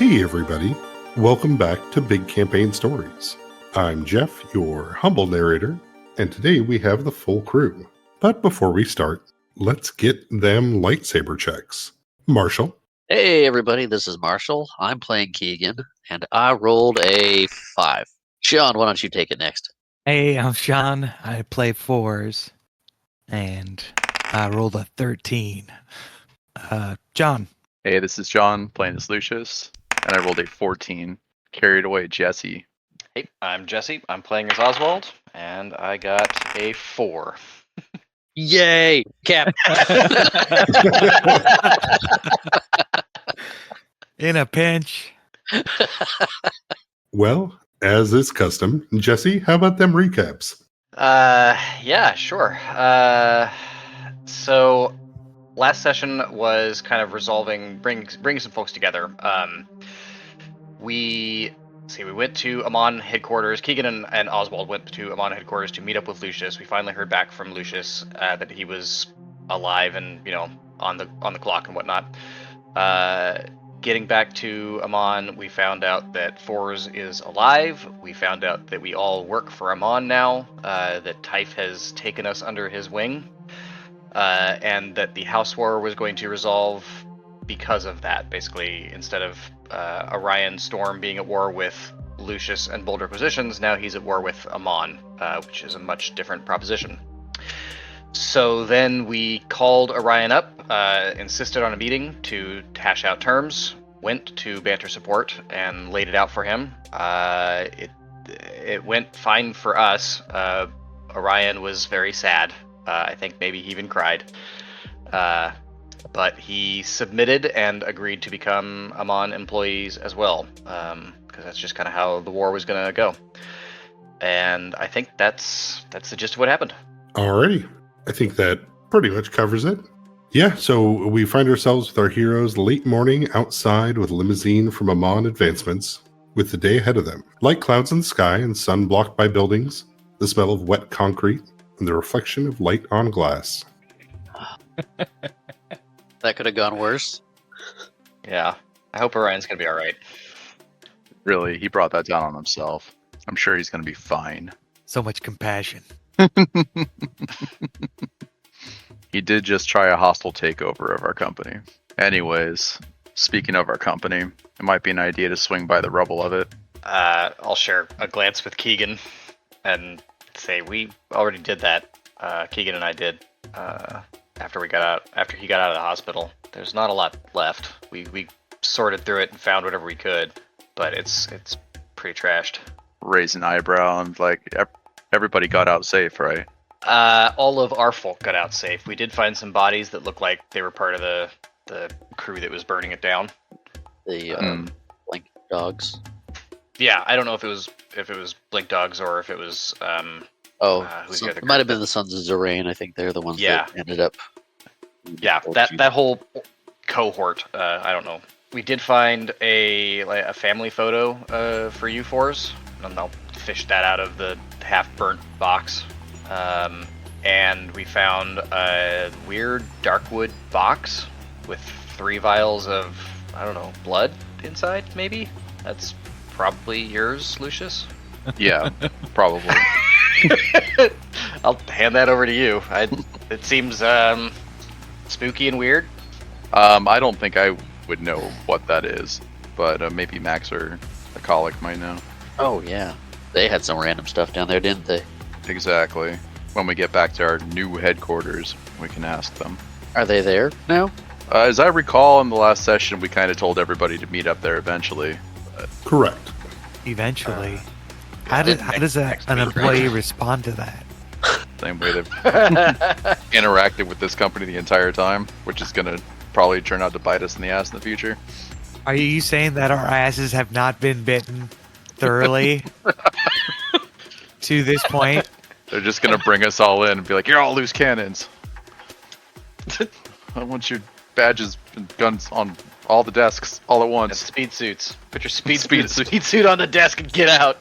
Hey everybody, welcome back to Big Campaign Stories. I'm Jeff, your humble narrator, and today we have the full crew. But before we start, let's get them lightsaber checks. Marshall. Hey everybody, this is Marshall. I'm playing Keegan, and I rolled a 5. Sean, why don't you take it next? Hey, I'm Sean. I play fours, and I rolled a 13. John. Hey, this is John playing as Lucius, and I rolled a 14. Carried away Jesse. Hey, I'm Jesse. I'm playing as Oswald, and I got a 4. Yay! Cap! In a pinch. Well, as is custom, Jesse, how about them recaps? Yeah, sure. So last session was kind of resolving, bringing some folks together. We went to Amon headquarters. Keegan and Oswald went to Amon headquarters to meet up with Lucius. We finally heard back from Lucius that he was alive and on the clock and whatnot. Getting back to Amon, we found out that Fours is alive. We found out that we all work for Amon now. That Typh has taken us under his wing, and that the House War was going to resolve because of that. Basically, instead of Orion Storm being at war with Lucius and Boulder Acquisitions, now he's at war with Amon, which is a much different proposition. So then we called Orion up, insisted on a meeting to hash out terms, went to Banter Support and laid it out for him. It went fine for us. Orion was very sad. I think maybe he even cried. But he submitted and agreed to become Amon employees as well, because that's just kind of how the war was going to go. And I think that's the gist of what happened. Alrighty, I think that pretty much covers it. Yeah, so we find ourselves with our heroes late morning outside with a limousine from Amon Advancements, with the day ahead of them. Light clouds in the sky and sun blocked by buildings, the smell of wet concrete, and the reflection of light on glass. That could have gone worse. Yeah, I hope Orion's going to be all right. Really, he brought that down on himself. I'm sure he's going to be fine. So much compassion. He did just try a hostile takeover of our company. Anyways, speaking of our company, it might be an idea to swing by the rubble of it. I'll share a glance with Keegan and say we already did that. Keegan and I did after he got out of the hospital. There's not a lot left. We sorted through it and found whatever we could, but it's pretty trashed. Raise an eyebrow and everybody got out safe, right? All of our folk got out safe. We did find some bodies that looked like they were part of the crew that was burning it down. The Blink Dogs. Yeah, I don't know if it was Blink Dogs or if it was It might have been the Sons of Zorain. I think they're the ones that ended up. Yeah, that whole cohort. I don't know. We did find a family photo for you fours, and I'll fish that out of the half-burnt box. And we found a weird darkwood box with 3 vials of, I don't know, blood inside, maybe? That's probably yours, Lucius? Yeah, probably. I'll hand that over to you. It seems spooky and weird. I don't think I would know what that is, but maybe Max or a colleague might know. Oh, yeah. They had some random stuff down there, didn't they? Exactly. When we get back to our new headquarters, we can ask them. Are they there now? As I recall, in the last session, we kind of told everybody to meet up there eventually. Correct. Eventually. How does an employee respond to that? Same way they've interacted with this company the entire time, which is going to probably turn out to bite us in the ass in the future. Are you saying that our asses have not been bitten thoroughly to this point? They're just going to bring us all in and be like, you're all loose cannons. I want your badges and guns on all the desks all at once. And speed suits. Put your speed suit on the desk and get out.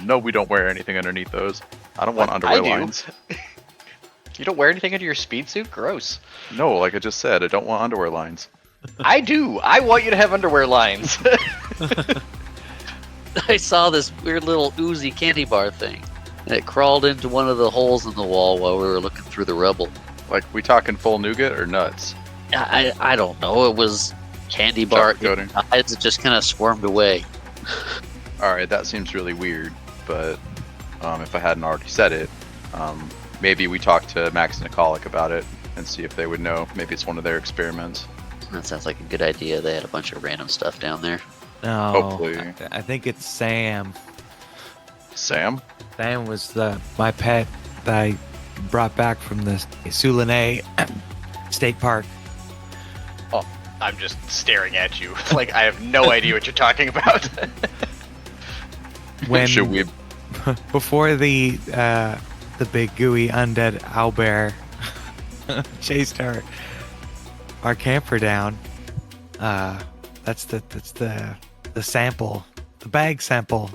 No, we don't wear anything underneath those. I don't want underwear lines. You don't wear anything under your speed suit? Gross. No, like I just said, I don't want underwear lines. I do. I want you to have underwear lines. I saw this weird little oozy candy bar thing. And it crawled into one of the holes in the wall while we were looking through the rubble. Like, we talking full nougat or nuts? I don't know. It was candy bar. Chocolate coating. It just kind of swarmed away. Alright, that seems really weird, but if I hadn't already said it, maybe we talk to Max and Nicolic about it and see if they would know. Maybe it's one of their experiments. That sounds like a good idea. They had a bunch of random stuff down there. No, Hopefully. I think it's Sam. Sam? Sam was my pet that I brought back from the Soulane State Park. I'm just staring at you. Like, I have no idea what you're talking about. When Should we? before the big gooey undead owlbear chased our camper down. That's the sample, the bag sample.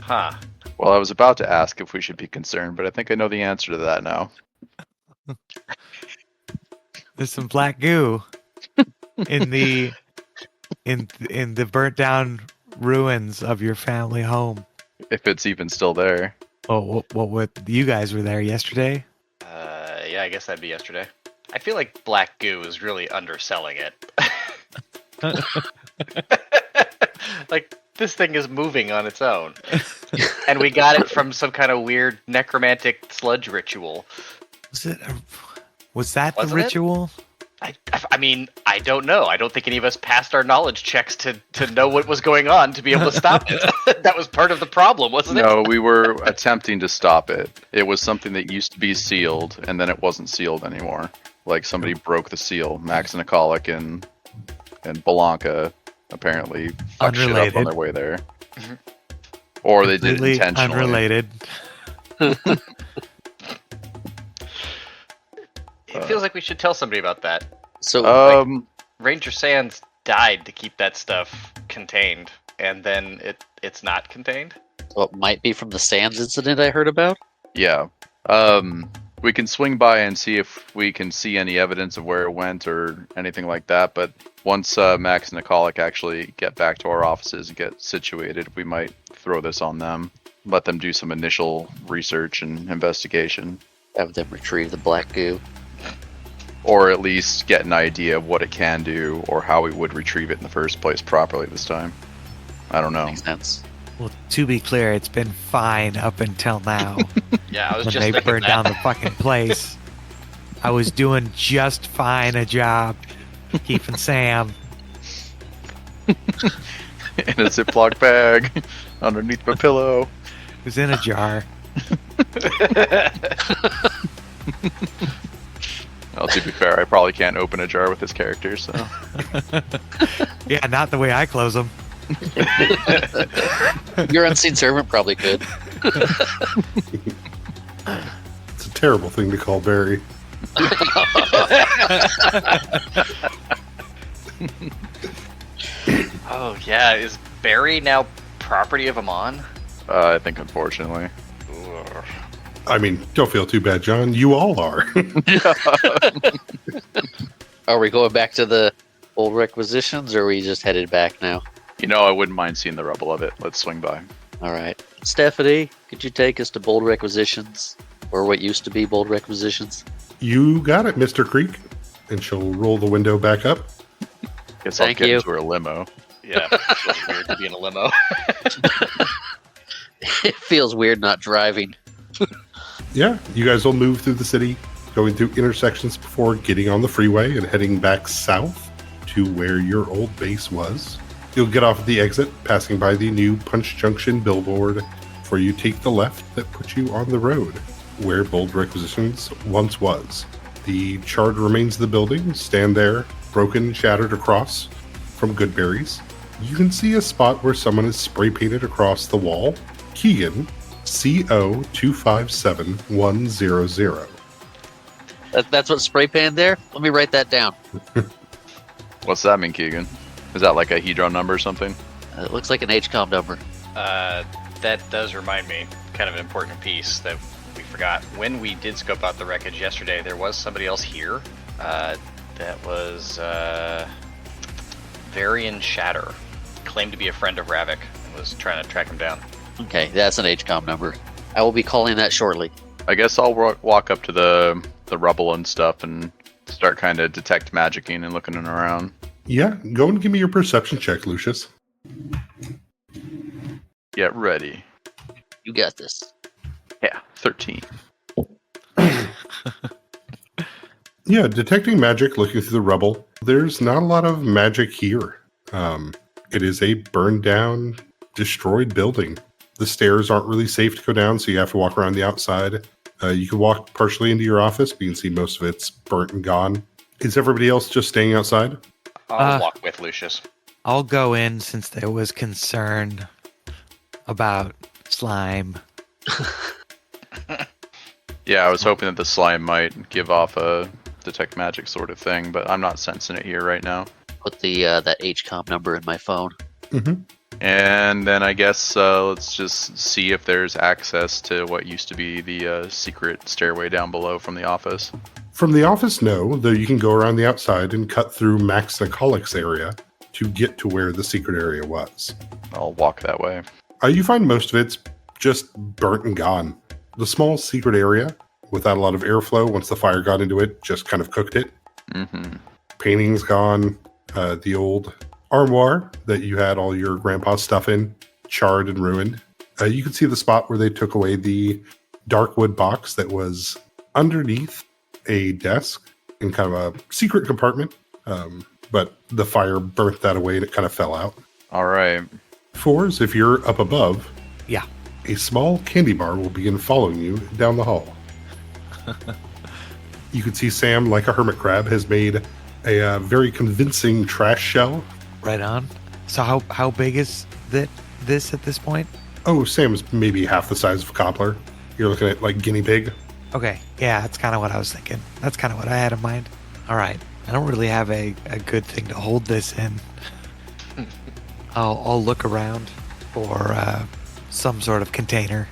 Huh. Well, I was about to ask if we should be concerned, but I think I know the answer to that now. There's some black goo in the burnt down ruins of your family home. If it's even still there. Oh, what you guys were there yesterday? Yeah, I guess that'd be yesterday. I feel like black goo is really underselling it. Like, this thing is moving on its own. And we got it from some kind of weird necromantic sludge ritual. Was that the Wasn't it? ritual? I mean, I don't know. I don't think any of us passed our knowledge checks to know what was going on to be able to stop it. That was part of the problem, wasn't it? No, we were attempting to stop it. It was something that used to be sealed, and then it wasn't sealed anymore. Like, somebody broke the seal. Max and Nicolic and Belanca apparently fucked shit up on Unrelated. their way there. Or they did it Completely intentionally. unrelated. It feels like we should tell somebody about that. So, Ranger Sands died to keep that stuff contained, and then it's not contained? so it might be from the Sands incident I heard about. Yeah. We can swing by and see if we can see any evidence of where it went or anything like that, but once Max and Nicolic actually get back to our offices and get situated, we might throw this on them. Let them do some initial research and investigation. Have them retrieve the black goo. Or at least get an idea of what it can do or how we would retrieve it in the first place properly this time. I don't know. Makes sense. Well, to be clear, it's been fine up until now. Yeah, I was When just they thinking burned that. down the fucking place. I was doing just fine a job keeping Sam. In a Ziploc bag underneath my pillow. It was in a jar. Well, to be fair, I probably can't open a jar with this character, so. Yeah, not the way I close them. Your unseen servant probably could. It's a terrible thing to call Barry. Oh, yeah. Is Barry now property of Amon? I think, unfortunately. Ugh. I mean, don't feel too bad, John. You all are. Are we going back to the old requisitions, or are we just headed back now? You know, I wouldn't mind seeing the rubble of it. Let's swing by. All right. Stephanie, could you take us to bold requisitions? Or what used to be bold requisitions? You got it, Mr. Creek. And she'll roll the window back up. Guess Thank I'll get you. into her limo. Yeah, it feels weird to be in a limo. It feels weird not driving. Yeah, you guys will move through the city, going through intersections before getting on the freeway and heading back south to where your old base was. You'll get off at the exit, passing by the new Punch Junction billboard, before you take the left that puts you on the road, where Bold Requisitions once was. The charred remains of the building stand there, broken, shattered across from Goodberry's. You can see a spot where someone has spray painted across the wall, Keegan, CO257100. That's what spray pan there? Let me write that down. What's that mean, Keegan? Is that like a Hedron number or something? It looks like an HCOM number. That does remind me, kind of an important piece that we forgot. When we did scope out the wreckage yesterday, there was somebody else here. That was Varian Shatter. Claimed to be a friend of Ravik and was trying to track him down. Okay, that's an HCOM number. I will be calling that shortly. I guess I'll walk up to the rubble and stuff and start kind of detect magicking and looking around. Yeah, go and give me your perception check, Lucius. Get ready. You got this. Yeah, 13. Yeah, detecting magic, looking through the rubble. There's not a lot of magic here. It is a burned down, destroyed building. The stairs aren't really safe to go down, so you have to walk around the outside. You can walk partially into your office, but you can see most of it's burnt and gone. Is everybody else just staying outside? I'll walk with Lucius. I'll go in since there was concern about slime. Yeah, I was hoping that the slime might give off a detect magic sort of thing, but I'm not sensing it here right now. Put the that HCOM number in my phone. Mm-hmm. And then I guess let's just see if there's access to what used to be the secret stairway down below from the office. From the office, no, though you can go around the outside and cut through Max Nicolic's area to get to where the secret area was. I'll walk that way. You find most of it's just burnt and gone. The small secret area, without a lot of airflow, once the fire got into it, just kind of cooked it. Mm-hmm. Paintings gone. The old armoire that you had all your grandpa's stuff in, charred and ruined. You can see the spot where they took away the dark wood box that was underneath a desk in kind of a secret compartment. But the fire burnt that away and it kind of fell out. All right. Fours, if you're up above, Yeah. a small candy bar will begin following you down the hall. You can see Sam, like a hermit crab, has made a very convincing trash shell. Right on. So how big is this at this point? Oh, Sam's maybe half the size of a cobbler. You're looking at like guinea pig. Okay. Yeah, that's kind of what I was thinking. That's kind of what I had in mind. All right. I don't really have a good thing to hold this in. I'll look around for some sort of container.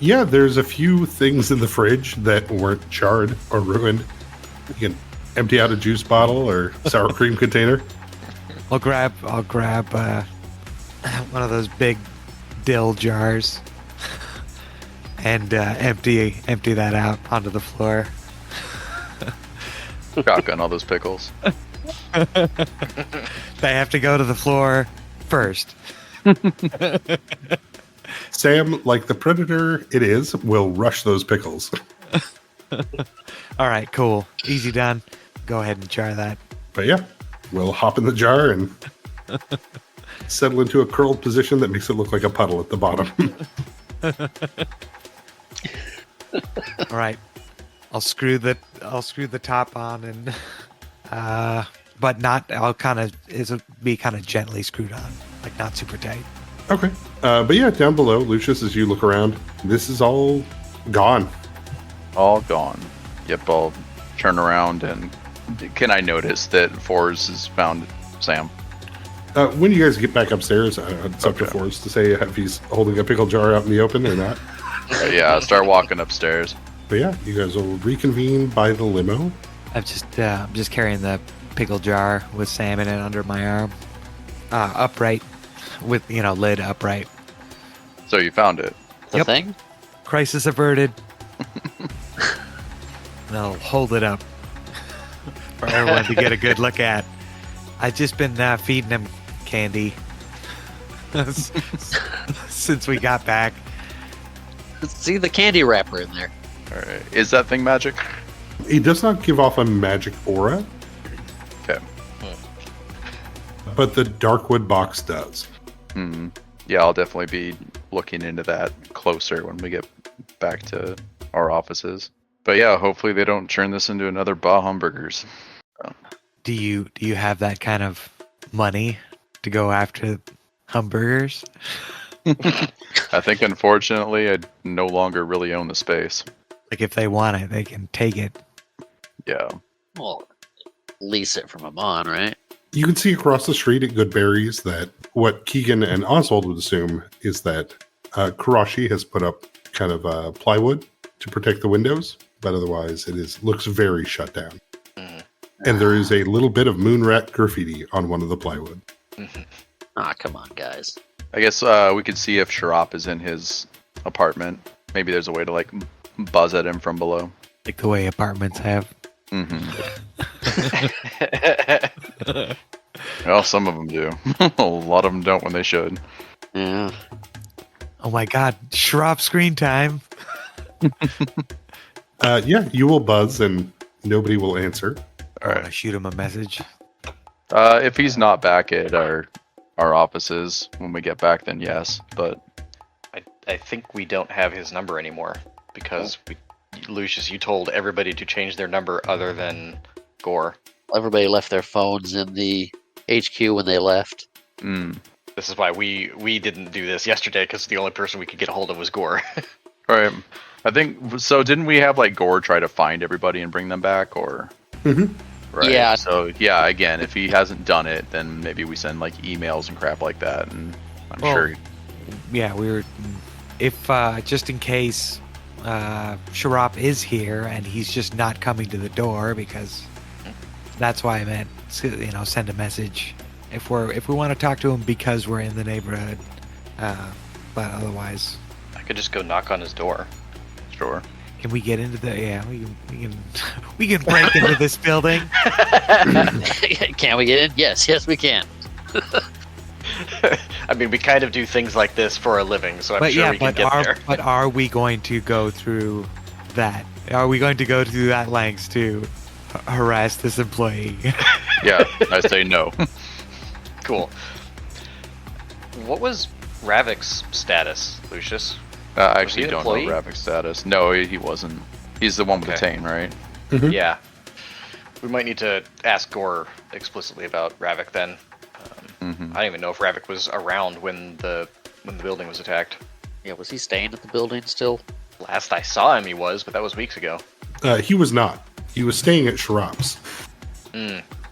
Yeah, there's a few things in the fridge that weren't charred or ruined. You can empty out a juice bottle or sour cream container. I'll grab one of those big dill jars and empty that out onto the floor. Shotgun all those pickles. They have to go to the floor first. Sam, like the predator it is, will rush those pickles. All right, cool. Easy done. Go ahead and jar that. But yeah, we'll hop in the jar and settle into a curled position that makes it look like a puddle at the bottom. All right. I'll screw the top on and but not I'll be kind of gently screwed on, like not super tight. Okay. But yeah, down below, Lucius, as you look around, this is all gone. All gone. Yep, I'll turn around and can I notice that Fours has found Sam? When you guys get back upstairs, it's up to Forrest to say if he's holding a pickle jar out in the open or not. Yeah, I'll start walking upstairs. But yeah, you guys will reconvene by the limo. I'm just carrying the pickle jar with Sam in it under my arm, upright, with lid upright. So you found it. The Yep. thing? Crisis averted. And I'll hold it up for everyone to get a good look at. I've just been feeding him candy since we got back. See the candy wrapper in there. All right. Is that thing magic? It does not give off a magic aura, Okay. but the Darkwood box does. Hmm. Yeah, I'll definitely be looking into that closer when we get back to our offices. But yeah, hopefully they don't turn this into another Bah Hamburgers. Do you have that kind of money to go after hamburgers? I think unfortunately I no longer really own the space. Like if they want it, they can take it. Yeah. Well, lease it from Amon, right? You can see across the street at Goodberry's that what Keegan and Oswald would assume is that Karashi has put up kind of plywood to protect the windows, but otherwise it looks very shut down. and there is a little bit of moonrat graffiti on one of the plywood. Come on, guys. I guess we could see if Sharap is in his apartment. Maybe there's a way to like buzz at him from below. Like the way apartments have. Well, some of them do. A lot of them don't when they should. Yeah. Oh my god, Shrop screen time. Yeah, you will buzz and nobody will answer. All I right. shoot him a message. If he's not back at our offices when we get back, then yes. But I think we don't have his number anymore because Lucius, you told everybody to change their number other than Gore. Everybody left their phones in the HQ when they left. This is why we didn't do this yesterday because the only person we could get a hold of was Gore. all right. I think so. Didn't we have like Gore try to find everybody and bring them back, or? Right. Yeah. So yeah, again, if he hasn't done it, then maybe we send like emails and crap like that, and I'm sure. Yeah, we were. If just in case Sharap is here and he's just not coming to the door, because that's why I meant, send a message if we want to talk to him because we're in the neighborhood. But otherwise, I could just go knock on his door. Sure. can we get into the? Yeah, we can break into this building. Can we get in? Yes, we can. I mean, we kind of do things like this for a living, so I'm sure we can get there. But are we going to go through that? Are we going to go through that lengths to harass this employee? Yeah, I say no. Cool. What was Ravik's status, Lucius? I actually he an don't know employee? Ravik's status. No, he wasn't. He's the one with the Okay. Tane, right? Yeah. We might need to ask Gore explicitly about Ravik then. I don't even know if Ravik was around when the building was attacked. Yeah, was he staying at the building still? Last I saw him, he was, but that was weeks ago. He was not. He was staying at Sharap's.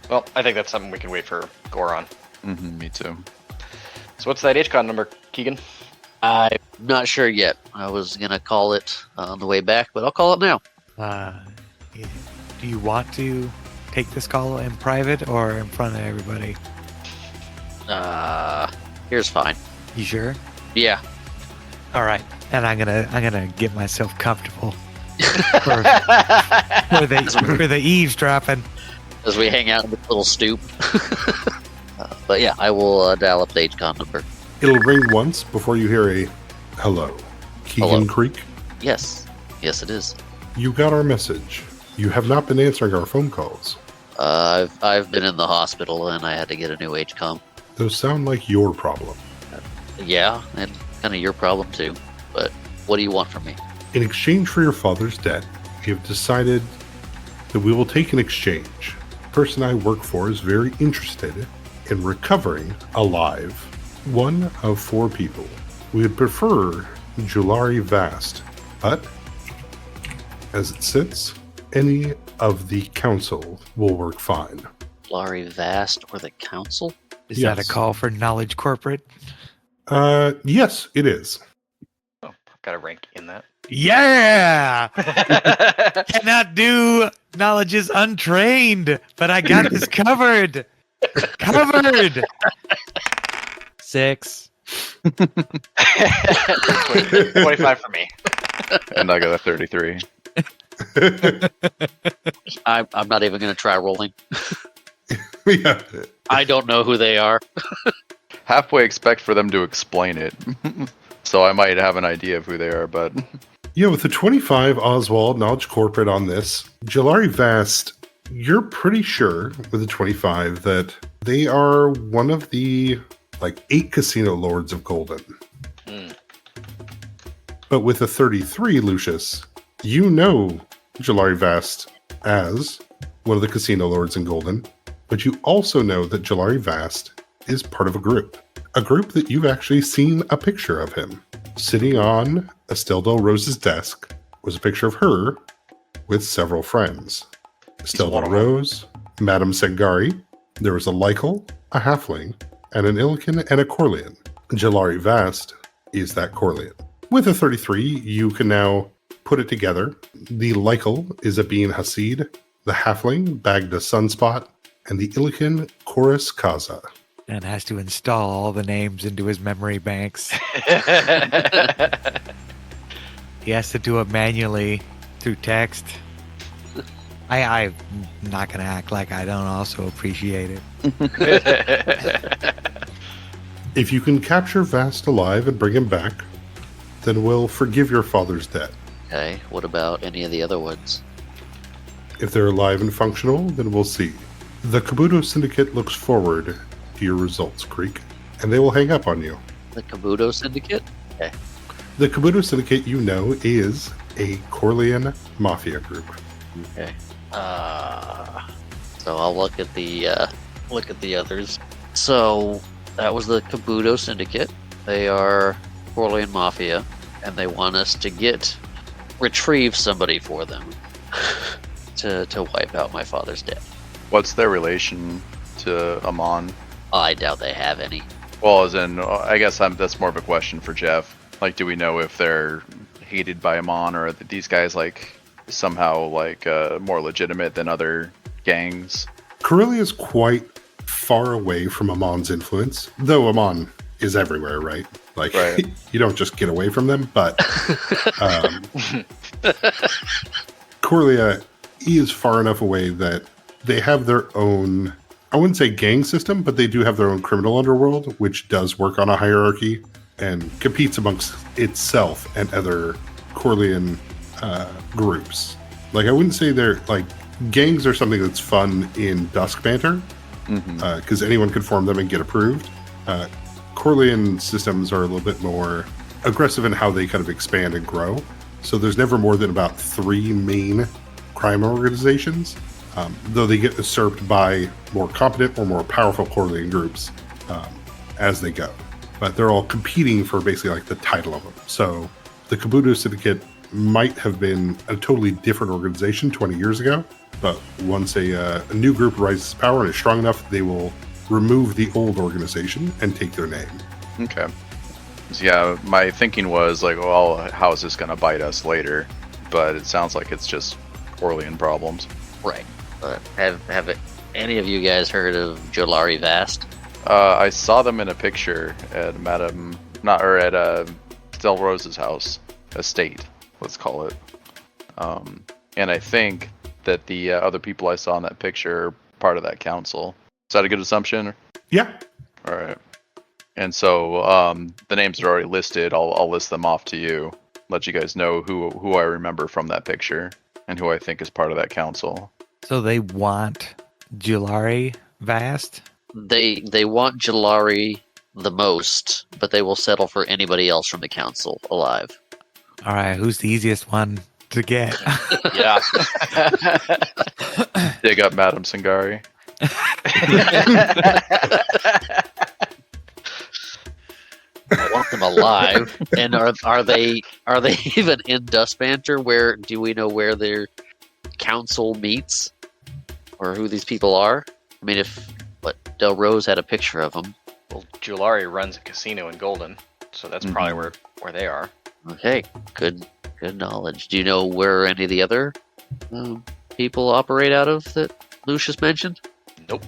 Well, I think that's something we can wait for Gore on. Me too. So what's that HCon number, Keegan? I'm not sure yet. I was gonna call it on the way back, but I'll call it now. Do you want to take this call in private or in front of everybody? Here's fine. You sure? Yeah. All right. And I'm gonna get myself comfortable for the eavesdropping. As we hang out in this little stoop. But yeah, I will dial up the HCon number. It'll ring once before you hear a hello. Keegan Hello. Creek, Yes. Yes, it is. you got our message. You have not been answering our phone calls. I've been in the hospital and I had to get a new HCOM. Those sound like your problem. Yeah, and kind of your problem too. But what do you want from me? In exchange for your father's debt, we have decided that we will take an exchange. The person I work for is very interested in recovering alive one of 4 people. We would prefer Julari Vast, but as it sits, any of the council will work fine. Laurie Vast or the council? Is that a Yes. call for Knowledge Corporate? Yes, it is. Oh, I've got a rank in that. Yeah! Cannot do Knowledge is untrained, but I got this covered. Covered. 6. 25 for me. And I got a 33. I'm not even going to try rolling. Yeah. I don't know who they are. Halfway expect for them to explain it. So I might have an idea of who they are, but Yeah, with the 25 Oswald Knowledge Corporate on this, Julari Vast, you're pretty sure with the 25 that they are one of the 8 casino lords of Golden. But with a 33, Lucius, you know Julari Vast as one of the casino lords in Golden, but you also know that Julari Vast is part of a group that you've actually seen a picture of him. Sitting on Estelle Del Rose's desk was a picture of her with several friends. Estelle one Del of them. Rose, Madame Sengari, there was a Lykel, a Halfling, and an Illican and a Corleon. Julari Vast is that Corleon. With a 33, you can now put it together. The Lykel is a Bean Hasid. the Halfling Bagda Sunspot, and the Illican Chorus Kaza. And has to install all the names into his memory banks. He has to do it manually through text. I'm not going to act like I don't also appreciate it. If you can capture Vast alive and bring him back, then we'll forgive your father's debt. Okay, what about any of the other ones? If they're alive and functional, then we'll see. The Kabuto Syndicate looks forward to your results, Creek, and they will hang up on you. The Kabuto Syndicate? Okay. The Kabuto Syndicate, you know, is a Corlean mafia group. Okay. So I'll look at the others. So that was the Kabuto Syndicate. They are Corlean Mafia, and they want us to retrieve somebody for them to wipe out my father's debt. What's their relation to Amon? I doubt they have any. Well, as in, I guess that's more of a question for Jeff. Like, do we know if they're hated by Amon, or are these guys like somehow like more legitimate than other gangs? Corellia is quite far away from Amon's influence, though Amon is everywhere, right? Like, Right. You don't just get away from them, but Corellia is far enough away that they have their own, I wouldn't say gang system, but they do have their own criminal underworld, which does work on a hierarchy and competes amongst itself and other Corlean groups. Like, I wouldn't say they're like gangs are something that's fun in Dusk Banter because anyone could form them and get approved. Corlean systems are a little bit more aggressive in how they kind of expand and grow. So there's never more than about 3 main crime organizations, though they get usurped by more competent or more powerful Corlean groups as they go. But they're all competing for basically like the title of them. So the Kabuto Syndicate might have been a totally different organization 20 years ago, but once a new group rises to power and is strong enough, they will remove the old organization and take their name. Okay. So yeah, my thinking was like, well, how is this going to bite us later? But it sounds like it's just Corlean problems. Right. But have any of you guys heard of Jolari Vast? I saw them in a picture at Del Rose's house, estate, let's call it. And I think that the other people I saw in that picture are part of that council. Is that a good assumption? Yeah. All right. And so the names are already listed. I'll list them off to you. Let you guys know who I remember from that picture and who I think is part of that council. So they want Julari Vast? They want Jolari the most, but they will settle for anybody else from the council alive. All right, who's the easiest one to get? Yeah. Dig up Madam Sangari. I want them alive. And are they even in Dust Banter? Where do we know where their council meets, or who these people are? I mean, if Del Rose had a picture of them. Well, Julari runs a casino in Golden, so that's probably where they are. Okay, good knowledge. Do you know where any of the other people operate out of that Lucius mentioned? Nope.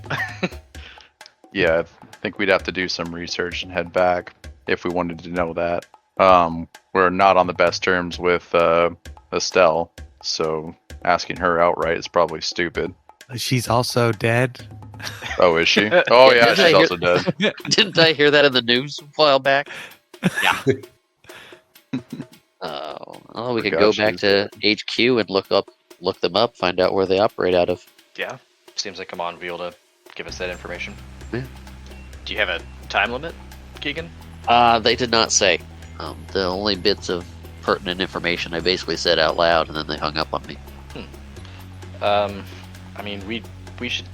Yeah, I think we'd have to do some research and head back if we wanted to know that. We're not on the best terms with Estelle, so asking her outright is probably stupid. She's also dead. Oh, is she? Oh, yeah, she's also dead. Didn't I hear that in the news a while back? Yeah. Oh, we could go back to HQ and look them up, find out where they operate out of. Yeah. Seems like Amon will be able to give us that information. Yeah. Do you have a time limit, Keegan? They did not say. The only bits of pertinent information I basically said out loud, and then they hung up on me. I mean, we should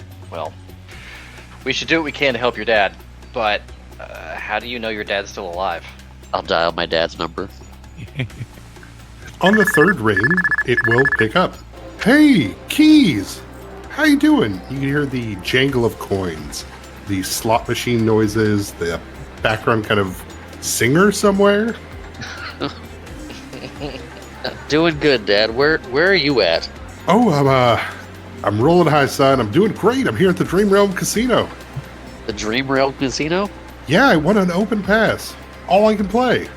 do what we can to help your dad, but how do you know your dad's still alive? I'll dial my dad's number. On the third ring, it will pick up. Hey, Keys! How you doing? You can hear the jangle of coins, the slot machine noises, the background kind of singer somewhere. Doing good, Dad. Where are you at? Oh, I'm I'm rolling high, son. I'm doing great. I'm here at the Dream Realm Casino. The Dream Realm Casino? Yeah, I won an open pass. All I can play.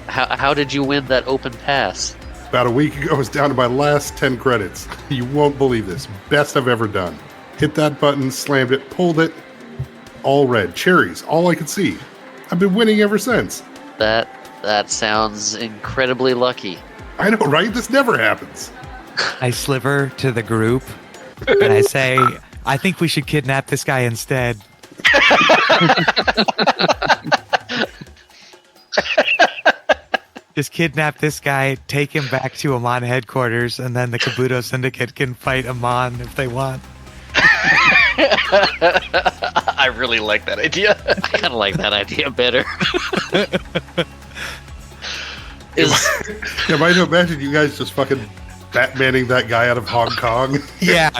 How did you win that open pass? About a week ago, I was down to my last 10 credits. You won't believe this. Best I've ever done. Hit that button, slammed it, pulled it. All red. Cherries. All I could see. I've been winning ever since. That sounds incredibly lucky. I know, right? This never happens. I sliver to the group and I say, I think we should kidnap this guy instead. Just kidnap this guy, take him back to Amon headquarters, and then the Kabuto Syndicate can fight Amon if they want. I really like that idea. I kind of like that idea better. Am I to imagine you guys just fucking Batmaning that guy out of Hong Kong? Yeah.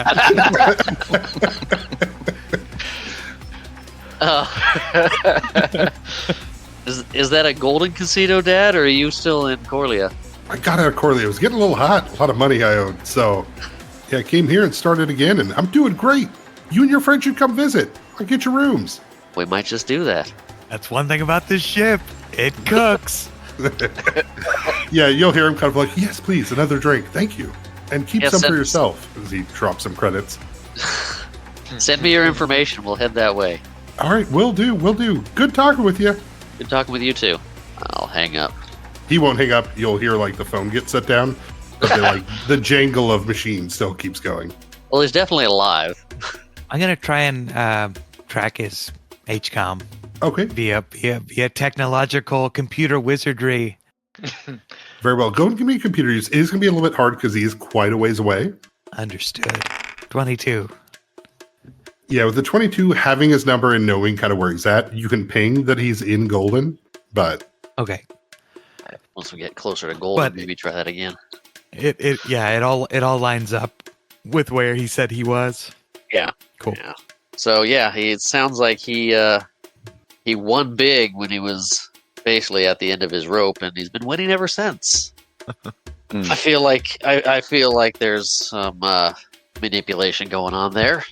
Is that a Golden Casino, Dad, or are you still in Corlia? I got out of Corley. It was getting a little hot. A lot of money I owed. So, yeah, I came here and started again, and I'm doing great. You and your friend should come visit. I'll get your rooms. We might just do that. That's one thing about this ship. It cooks. Yeah, you'll hear him kind of like, yes, please, another drink. Thank you. And keep Yes, some for send- yourself as he drops some credits. Send me your information. We'll head that way. All right, will do. Good talking with you. Good talking with you, too. I'll hang up. He won't hang up. You'll hear like the phone get set down. But then, like the jangle of machines still keeps going. Well, he's definitely alive. I'm going to try and track his HCOM Okay, via technological computer wizardry. very well. Go and give me a computer use. It is going to be a little bit hard because he is quite a ways away. Understood. 22. Yeah, with the 22 having his number and knowing kind of where he's at, you can ping that he's in Golden, but Okay. Once we get closer to Golden, But- maybe try that again. It all lines up with where he said he was. Yeah. Cool. Yeah. So yeah, it sounds like he won big when he was basically at the end of his rope, and he's been winning ever since. I feel like there's some manipulation going on there.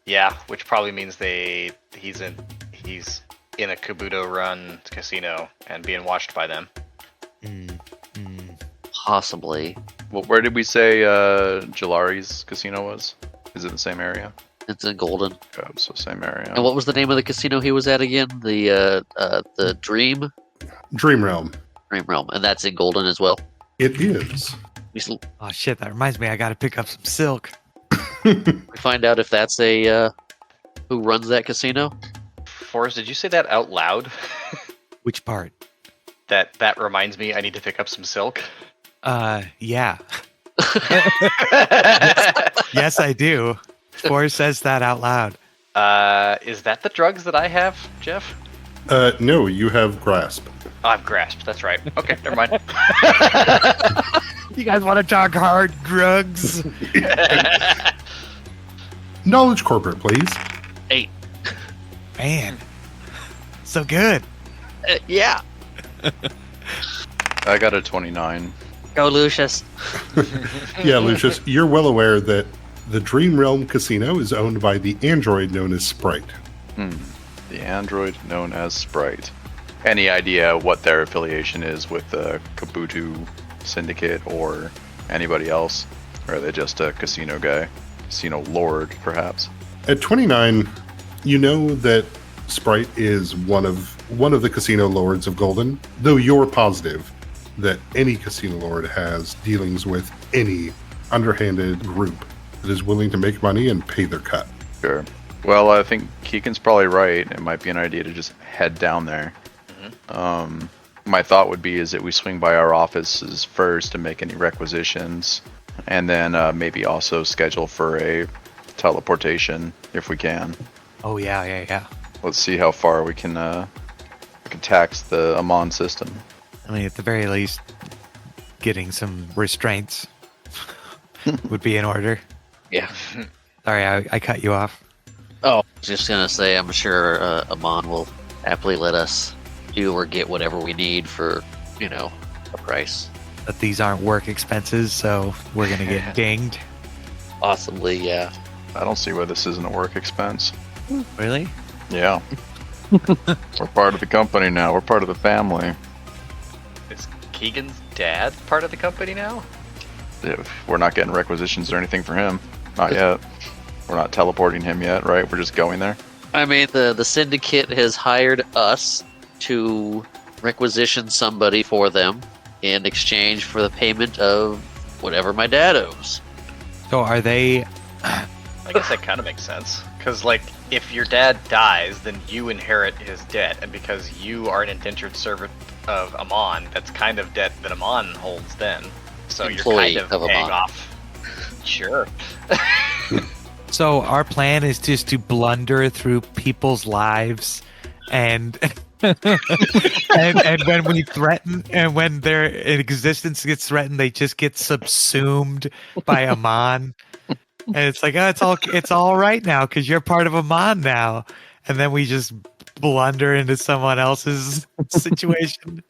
Yeah, which probably means he's in a Kabuto run casino and being watched by them. Possibly. Well, where did we say Jalari's casino was? Is it the same area? It's in Golden. Oh, so same area. And what was the name of the casino he was at again? The Dream Realm. Realm, and that's in Golden as well. It is. We Oh shit! That reminds me. I got to pick up some silk. find out if that's a who runs that casino. Forrest, did you say that out loud? Which part? That reminds me I need to pick up some silk. Yeah. Yes, I do. Forrest says that out loud. Is that the drugs that I have, Jeff? No, you have grasp. Oh, I've grasped. That's right. Okay, never mind. You guys want to talk hard drugs? Knowledge corporate, please. 8. Man, so good. Yeah. I got a 29. Go, Lucius. Yeah, Lucius, you're well aware that the Dream Realm Casino is owned by the android known as Sprite. The android known as Sprite. Any idea what their affiliation is with the Kabuto Syndicate or anybody else? Or are they just a casino guy? Casino lord, perhaps? At 29, you know that Sprite is one of the casino lords of Golden, though you're positive that any casino lord has dealings with any underhanded group that is willing to make money and pay their cut. Sure. Well, I think Keegan's probably right. It might be an idea to just head down there. My thought would be is that we swing by our offices first to make any requisitions, and then maybe also schedule for a teleportation if we can. Oh yeah. Let's see how far we can tax the Amon system. I mean, at the very least, getting some restraints would be in order. Yeah. Sorry, I cut you off. Oh, I was just gonna say, I'm sure Amon will happily let us do or get whatever we need for, a price. That these aren't work expenses, so we're gonna get dinged. Possibly, yeah. I don't see why this isn't a work expense. Really? Yeah. We're part of the company now. We're part of the family. Is Keegan's dad part of the company now? If we're not getting requisitions or anything for him. Not yet. We're not teleporting him yet, right? We're just going there. I mean, the syndicate has hired us to requisition somebody for them in exchange for the payment of whatever my dad owes. So are they? I guess that kind of makes sense. Because, like, if your dad dies, then you inherit his debt. And because you are an indentured servant of Amon, that's kind of debt that Amon holds then. So Employee you're kind of paying Amon. off. Sure. So our plan is just to blunder through people's lives, and and when we threaten, and when their existence gets threatened, they just get subsumed by Amon. And it's like, oh, it's all right now because you're part of Amon now. And then we just blunder into someone else's situation.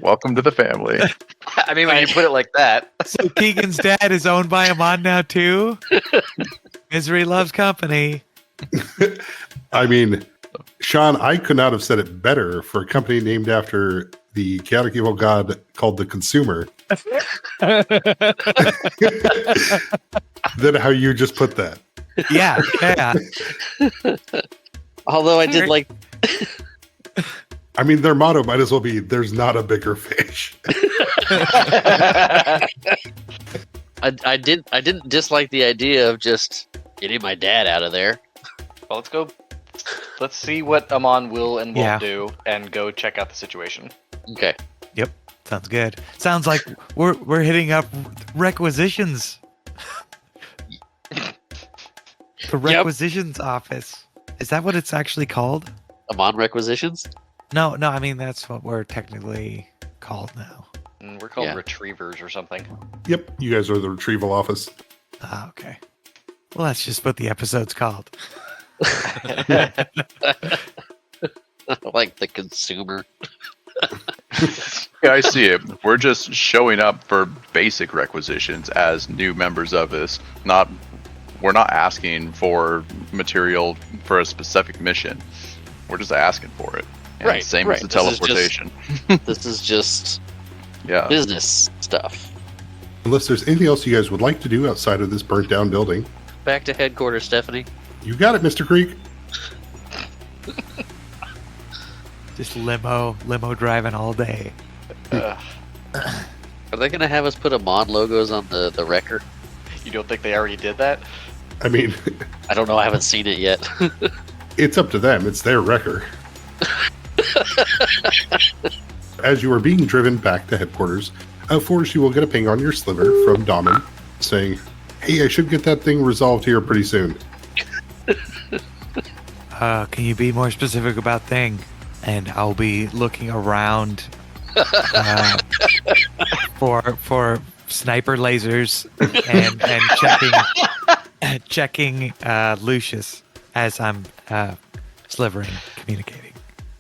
Welcome to the family. I mean, when you put it like that. So Keegan's dad is owned by Amon now too. Misery loves company. I mean, Sean, I could not have said it better for a company named after the chaotic evil god called the Consumer than how you just put that. Yeah. Although I did like... I mean, their motto might as well be, there's not a bigger fish. I didn't dislike the idea of just getting my dad out of there. Well, let's go. Let's see what Amon will and won't Yeah. do, and go check out the situation. Okay. Yep. Sounds good. Sounds like we're hitting up requisitions. The requisitions office. Is that what it's actually called? Amon requisitions? No, I mean that's what we're technically called now. We're called Yeah. retrievers or something. Yep, you guys are the retrieval office. Ah, okay. Well, that's just what the episode's called. Like the Consumer. Yeah, I see it. We're just showing up for basic requisitions as new members of this. We're not asking for material for a specific mission. We're just asking for it. And Right, Same right. as the This is just- teleportation. This is just Yeah. business stuff. Unless there's anything else you guys would like to do outside of this burnt down building. Back to headquarters, Stephanie. You got it, Mr. Creek. Just limo driving all day. Are they going to have us put Amon logos on the record? You don't think they already did that? I mean, I don't know. I haven't seen it yet. it's up to them. It's their wrecker. As you are being driven back to headquarters, Forrest, you will get a ping on your sliver from Domin saying, hey, I should get that thing resolved here pretty soon. Can you be more specific about thing? And I'll be looking around for sniper lasers and checking Lucius as I'm slivering, communicating.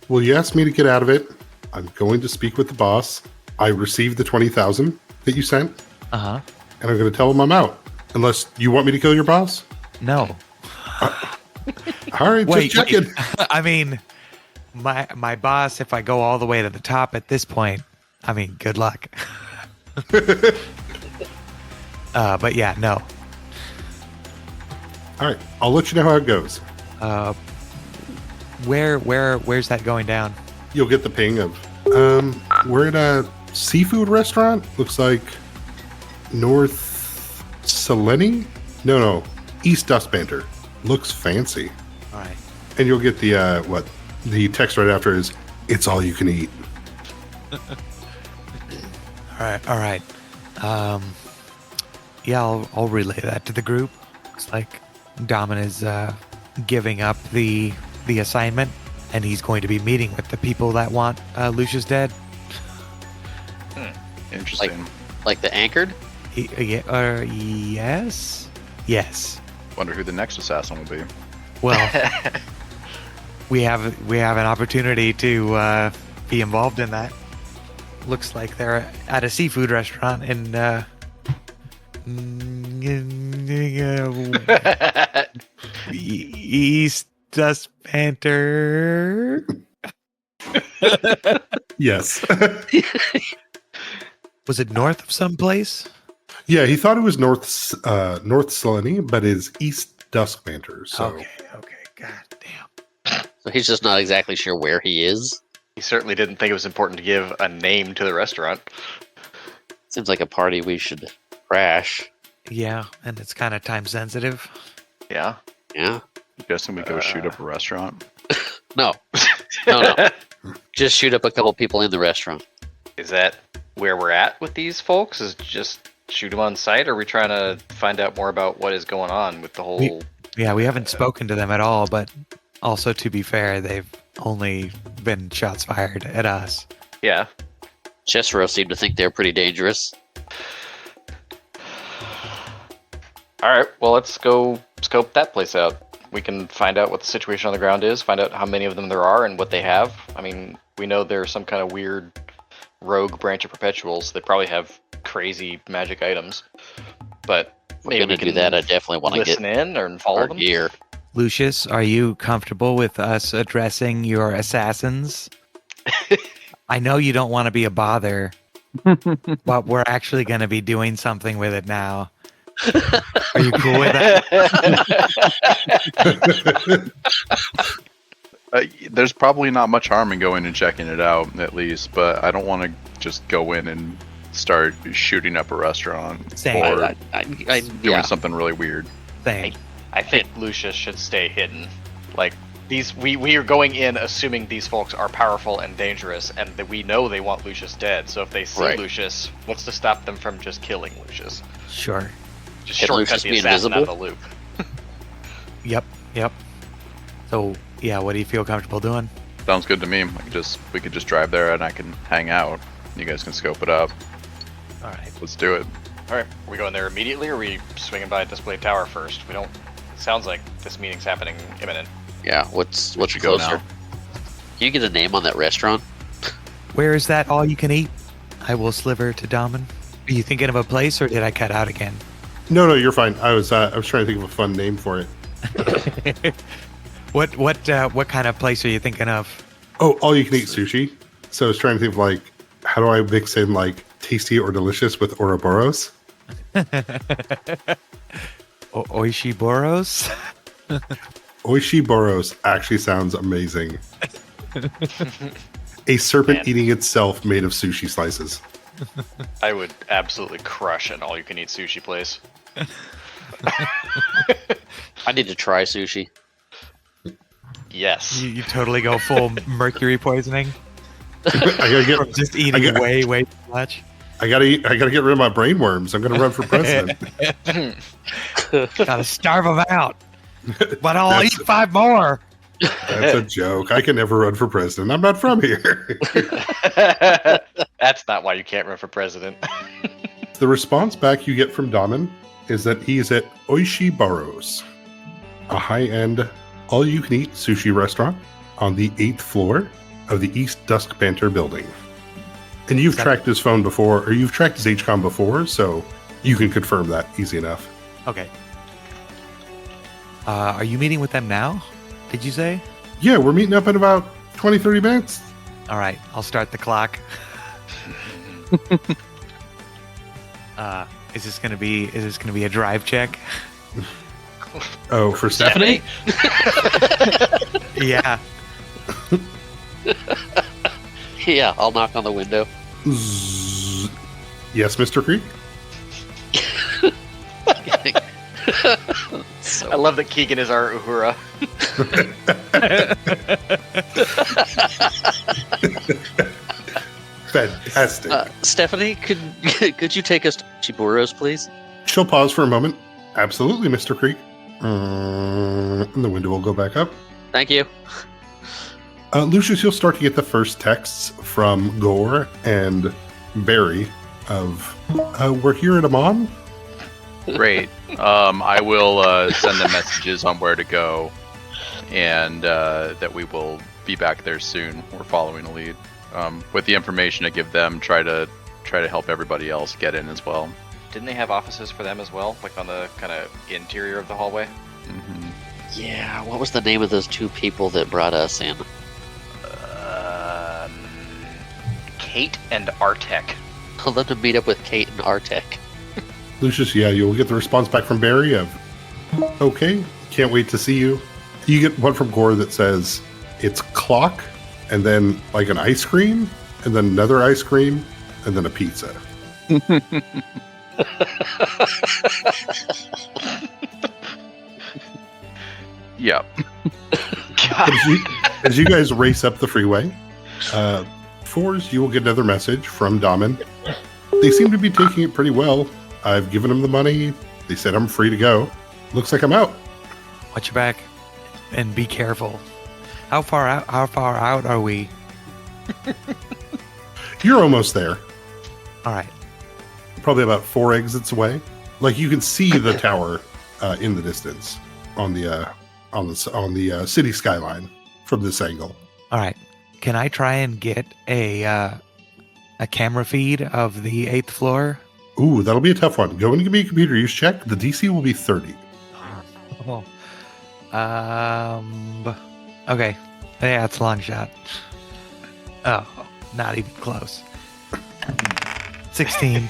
Well, you asked me to get out of it. I'm going to speak with the boss. I received the 20,000 that you sent, Uh-huh. and I'm going to tell him I'm out. Unless you want me to kill your boss? No. All right, Wait, just checking. I mean, my boss, if I go all the way to the top at this point, I mean, good luck. But yeah, no. All right, I'll let you know how it goes. Where's that going down? You'll get the ping of, we're at a seafood restaurant. Looks like North Selene? No, East Dustbanter. Looks fancy. All right. And you'll get the, the text right after is, it's all you can eat. All right. Yeah, I'll relay that to the group. Looks like Domin is giving up the assignment, and he's going to be meeting with the people that want Lucius dead. Interesting. Like the anchored? Yes. Wonder who the next assassin will be. Well, we have an opportunity to be involved in that. Looks like they're at a seafood restaurant in East Dust Panther. Yes. Was it north of someplace? Yeah, he thought it was North Selene, but is East Dusk Banter. So Okay, god damn. So he's just not exactly sure where he is. He certainly didn't think it was important to give a name to the restaurant. Seems like a party we should crash. Yeah, and it's kind of time sensitive. Yeah. Yeah. I'm guessing we go shoot up a restaurant. No. No. Just shoot up a couple people in the restaurant. Is that where we're at with these folks? Is just shoot them on sight, or are we trying to find out more about what is going on with the whole... Yeah, we haven't spoken to them at all, but also, to be fair, they've only been shots fired at us. Yeah. Chesro seemed to think they're pretty dangerous. Alright, well, let's go scope that place out. We can find out what the situation on the ground is, find out how many of them there are and what they have. I mean, we know there's some kind of weird rogue branch of perpetuals. They probably have crazy magic items. But We're maybe going we to do can that. I definitely want to listen get in or follow our them. gear. Lucius, are you comfortable with us addressing your assassins? I know you don't want to be a bother, but we're actually going to be doing something with it now. Are you cool with that? There's probably not much harm in going and checking it out, at least, but I don't want to just go in and start shooting up a restaurant Same. or Doing doing something really weird. Same. I think Lucius should stay hidden. Like, we are going in assuming these folks are powerful and dangerous, and that we know they want Lucius dead. So if they see Right. Lucius, what's to stop them from just killing Lucius? Sure. Just Can shortcut Lucius the be assassin out of invisible? the loop. Yep. So, yeah, what do you feel comfortable doing? Sounds good to me. We could just drive there and I can hang out. You guys can scope it up. All right. Let's do it. Alright, are we going there immediately, or are we swinging by Display Tower first? We don't... Sounds like this meeting's happening imminent. Yeah, what's should go closer? now. Can you get a name on that restaurant? Where is that all you can eat? I will sliver to Domin. Are you thinking of a place, or did I cut out again? no, you're fine. I was trying to think of a fun name for it. What kind of place are you thinking of? Oh, all you can eat sushi. So I was trying to think of like, how do I mix in like tasty or delicious with Ouroboros? Oishiboros? Oishiboros actually sounds amazing. A serpent Man. eating itself made of sushi slices. I would absolutely crush an all-you-can-eat sushi place. I need to try sushi. Yes. You totally go full mercury poisoning I gotta from just eating I got- way too much. I gotta get rid of my brain worms. I'm gonna run for president. Gotta starve them out. But I'll That's- eat 5 more. That's a joke. I can never run for president. I'm not from here. That's not why you can't run for president. The response back you get from Domin is that he is at Oishiboros, a high-end, all-you-can-eat sushi restaurant on the 8th floor of the East Dusk Banter building. And you've tracked his phone before, or you've tracked his HCOM before, so you can confirm that easy enough. Okay. Are you meeting with them now? Did you say? Yeah, we're meeting up in about 20, 30 minutes. All right, I'll start the clock. Is this gonna be a drive check? Oh, for Stephanie? Yeah. Yeah, I'll knock on the window. Zzz. Yes, Mr. Creek? So, I love that Keegan is our Uhura. Fantastic. Stephanie, could you take us to Chiburos, please? She'll pause for a moment. Absolutely, Mr. Creek. And the window will go back up. Thank you. Lucius, you'll start to get the first texts from Gore and Barry of, we're here at Amon. Great. I will send them messages on where to go and that we will be back there soon. We're following a lead. With the information to give them, try to help everybody else get in as well. Didn't they have offices for them as well, like on the kind of interior of the hallway? Mm-hmm. Yeah, what was the name of those two people that brought us in? Kate and Artek. I'll let them meet up with Kate and Artek. Lucius, yeah, you'll get the response back from Barry of, okay, can't wait to see you. You get one from Gore that says, it's clock, and then like an ice cream, and then another ice cream, and then a pizza. Yeah. As you guys race up the freeway, Fours, you will get another message from Domin. They seem to be taking it pretty well. I've given them the money. They said I'm free to go. Looks like I'm out. Watch your back and be careful. How far out are we? You're almost there. All right. Probably about 4 exits away. Like you can see the tower in the distance on the city skyline from this angle. All right. Can I try and get a camera feed of the 8th floor? Ooh, that'll be a tough one. Go and give me a computer use check. The DC will be 30. Oh. Okay. Yeah, it's a long shot. Oh, not even close. 16.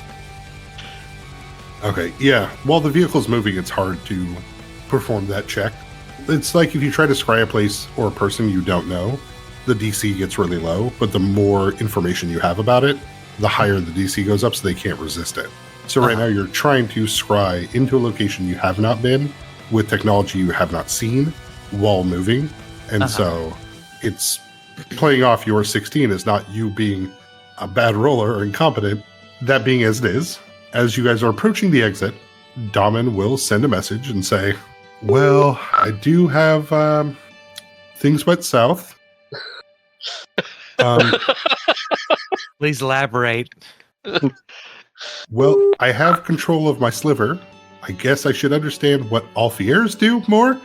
Okay, yeah. While the vehicle's moving, it's hard to perform that check. It's like if you try to scry a place or a person you don't know, the DC gets really low, but the more information you have about it, the higher the DC goes up so they can't resist it. So right now you're trying to scry into a location you have not been with technology you have not seen while moving. And so it's playing off your 16 as not you being a bad roller or incompetent. That being as it is, as you guys are approaching the exit, Domin will send a message and say, well, I do have things went south. Please elaborate. Well, I have control of my sliver. I guess I should understand what Alfiers do more.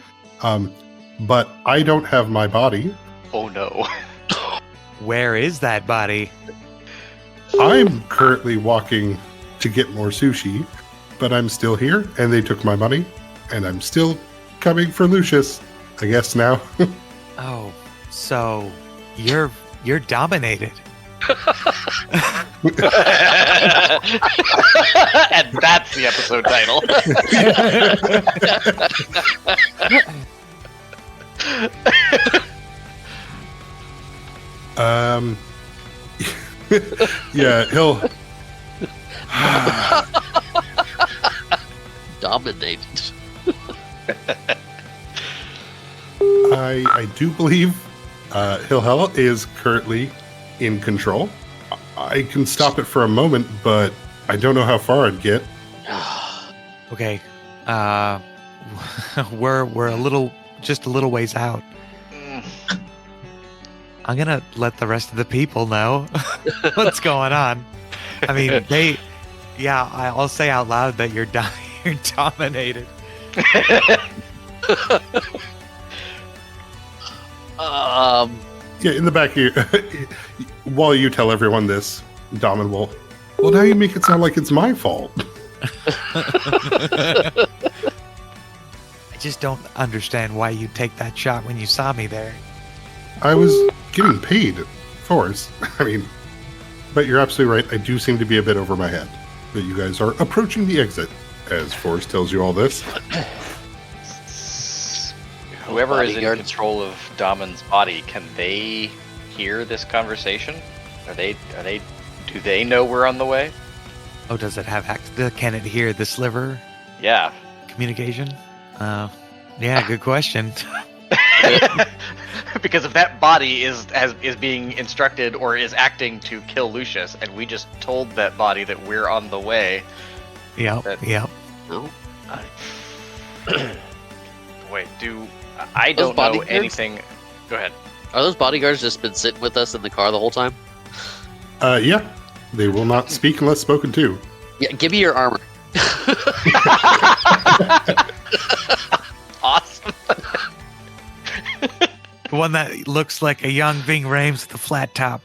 But I don't have my body. Oh no. Where is that body? I'm currently walking to get more sushi, but I'm still here, and they took my money, and I'm still coming for Lucius, I guess now. Oh, so you're dominated. And that's the episode title. Yeah, he'll Dominated. I do believe Hilhel is currently in control. I can stop it for a moment, but I don't know how far I'd get. Okay. We're just a little ways out. I'm gonna let the rest of the people know what's going on. I mean, I'll say out loud that you're dominated. Yeah, in the back here, while you tell everyone this, Domin will, well, now you make it sound like it's my fault. I just don't understand why you take that shot when you saw me there. I was getting paid, Forrest. I mean, but you're absolutely right. I do seem to be a bit over my head. But you guys are approaching the exit, as Forrest tells you all this. Whoever is in Bodyguard. control of Domin's body, can they hear this conversation? Do they know we're on the way? Oh, does it have can it hear the sliver Yeah. communication? Yeah, good question. Because if that body is being instructed or is acting to kill Lucius, and we just told that body that we're on the way. Yep. No. Wait, I don't know bodyguards? anything. Go ahead. Are those bodyguards just been sitting with us in the car the whole time? Yeah. They will not speak unless spoken to. Yeah, give me your armor. Awesome. The one that looks like a young Ving Rhames with a flat top.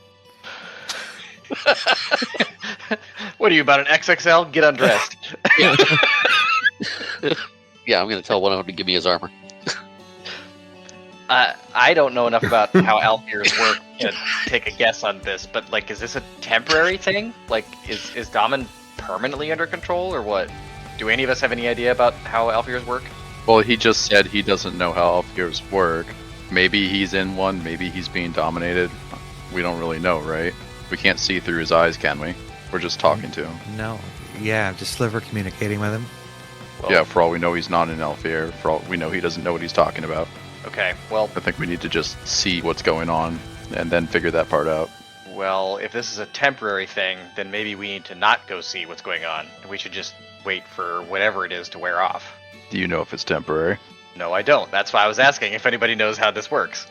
What are you, about an XXL? Get undressed. Yeah, I'm going to tell one of them to give me his armor. I don't know enough about how Alfiers work to take a guess on this, but like, is this a temporary thing? Like, is Domin permanently under control, or what? Do any of us have any idea about how Alfiers work? Well, he just said he doesn't know how Alfiers work. Maybe he's in one, maybe he's being dominated. We don't really know, right? We can't see through his eyes, can we? We're just talking to him. No. Yeah, just Sliver communicating with him. Well, Yeah, for all we know, he's not an Alfier. For all we know, he doesn't know what he's talking about. Okay, well, I think we need to just see what's going on and then figure that part out. if this is a temporary thing, then maybe we need to not go see what's going on. We should just wait for whatever it is to wear off. Do you know if it's temporary? No, I don't. That's why I was asking if anybody knows how this works.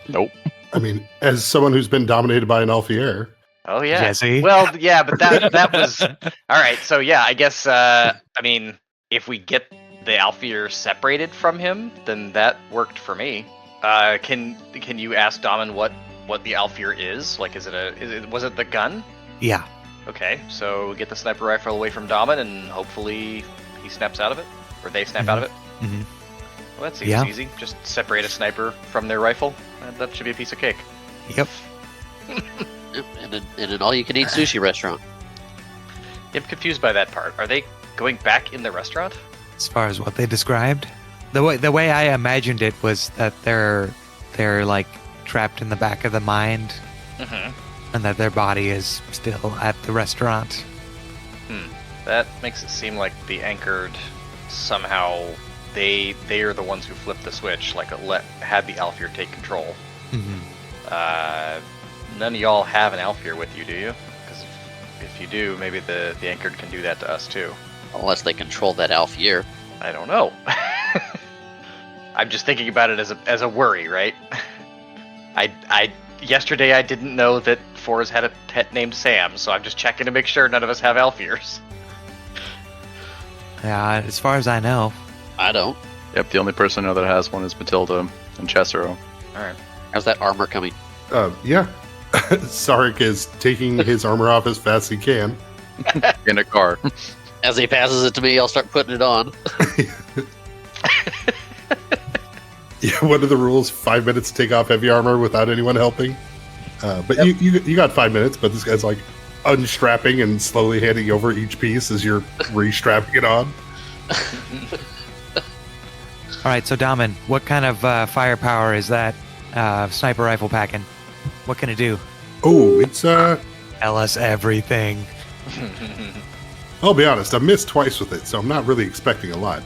Nope. I mean, as someone who's been dominated by an Alfier, Oh yeah. Jesse? Well, yeah, but that was all right. So yeah, I guess I mean, if we get the Alfier separated from him, then that worked for me. Can you ask Domin what the Alfier is? Like, was it the gun? Yeah. Okay, so get the sniper rifle away from Domin, and hopefully he snaps out of it, or they snap out of it. Mm-hmm. Well, that seems Yeah. easy. Just separate a sniper from their rifle, and that should be a piece of cake. Yep. In an all-you-can-eat sushi restaurant. I'm confused by that part. Are they going back in the restaurant? As far as what they described, the way I imagined it was that they're like trapped in the back of the mind, Mm-hmm. and that their body is still at the restaurant. That makes it seem like the Anchored somehow they are the ones who flipped the switch, like had the Alfier take control. Mm-hmm. None of y'all have an Alfier with you, do you? Because if you do, maybe the Anchored can do that to us too. Unless they control that Alfier. I don't know. I'm just thinking about it as a worry, right? Yesterday I didn't know that Forz had a pet named Sam, so I'm just checking to make sure none of us have Alfiers. Yeah, as far as I know. I don't. Yep, the only person I know that has one is Matilda and Chesero. Alright. How's that armor coming? yeah. Sarek is taking his armor off as fast as he can. In a car. As he passes it to me, I'll start putting it on. Yeah, what are the rules? 5 minutes to take off heavy armor without anyone helping. But you got 5 minutes. But this guy's like unstrapping and slowly handing over each piece as you're restrapping it on. All right, so Domin, what kind of firepower is that sniper rifle packing? What can it do? Oh, it's Tell us everything. I'll be honest, I missed twice with it, so I'm not really expecting a lot.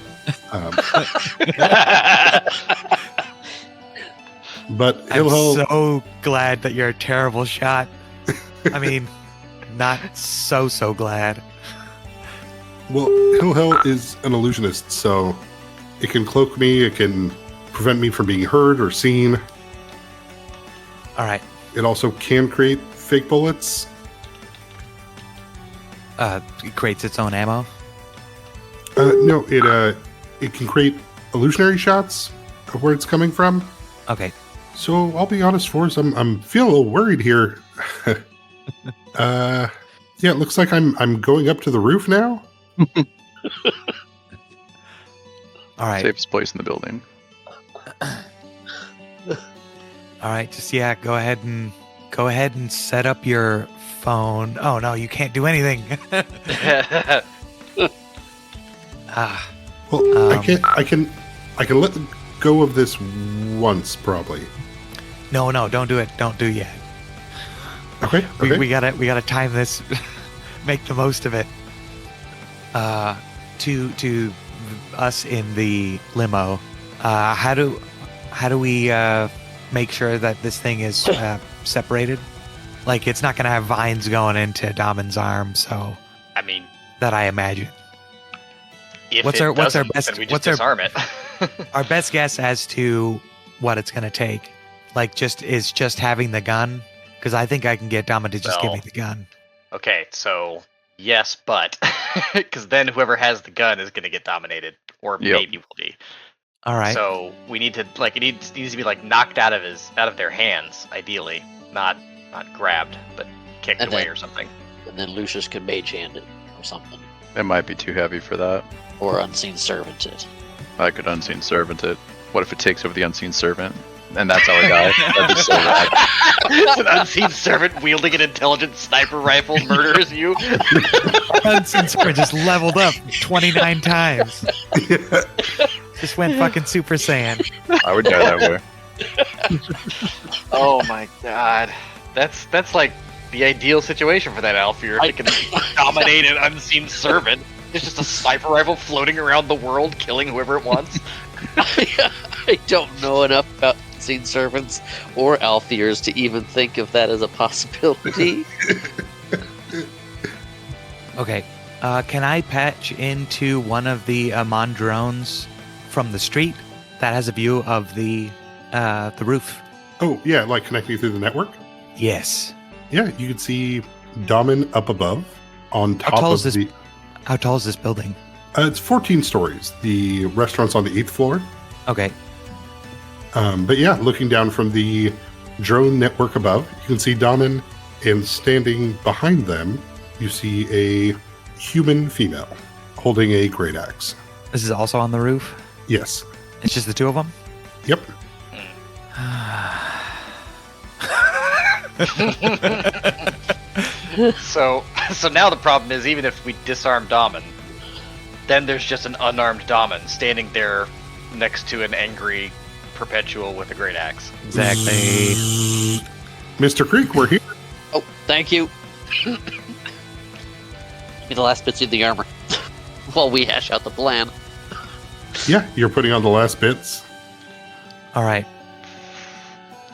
But I'm he'll so glad that you're a terrible shot. I mean, not so glad. well, Hill is an illusionist, so it can cloak me, it can prevent me from being heard or seen. All right. It also can create fake bullets. It creates its own ammo. No, it can create illusionary shots of where it's coming from. Okay. So I'll be honest, Forrest, I'm feeling a little worried here. Yeah, it looks like I'm going up to the roof now. All right. Safest place in the building. All right. Just go ahead and set up your phone. Oh no, you can't do anything. Well, I can let go of this once, probably. No, don't do it. Don't do yet. Okay. We gotta time this. Make the most of it. To us in the limo. How do we make sure that this thing is separated? Like it's not gonna have vines going into Domin's arm, so I mean, that I imagine. if What's it our doesn't, best- then we just what's our- disarm it. Our best guess as to what it's gonna take, like just having the gun, because I think I can get Domin to just give me Well, the gun. Okay, so yes, but because then whoever has the gun is going to get dominated, or Yep. maybe will be. All right. So we need to it needs to be like knocked out of their hands, ideally, not grabbed, but kicked And away then- or something. And then Lucius could mage hand it or something. It might be too heavy for that. Or unseen servant it. I could unseen servant it. What if it takes over the unseen servant? And that's how I die. That'd be so rad. An unseen servant wielding an intelligent sniper rifle murders you. Unseen Servant just leveled up 29 times. Just went fucking Super Saiyan. I would die that way. Oh my god. That's like the ideal situation for that Alfear. If it can dominate an unseen servant. It's just a sniper rifle floating around the world, killing whoever it wants. I don't know enough about unseen servants or Altheers to even think of that as a possibility. Okay. Can I patch into one of the Amon drones from the street that has a view of the roof? Oh, yeah, like connecting through the network? Yes. Yeah, you can see Domin up above on top tall of is this- the... How tall is this building? it's 14 stories. The restaurant's on the 8th floor. Okay. But yeah, looking down from the drone network above, you can see Domin, and standing behind them, you see a human female holding a great axe. This is also on the roof? Yes. It's just the two of them? Yep. So now the problem is, even if we disarm Daman, then there's just an unarmed Daman standing there next to an angry Perpetual with a great axe. Exactly. Mr. Creek, we're here. Oh, thank you. Give me the last bits of the armor while we hash out the plan. Yeah, you're putting on the last bits. All right.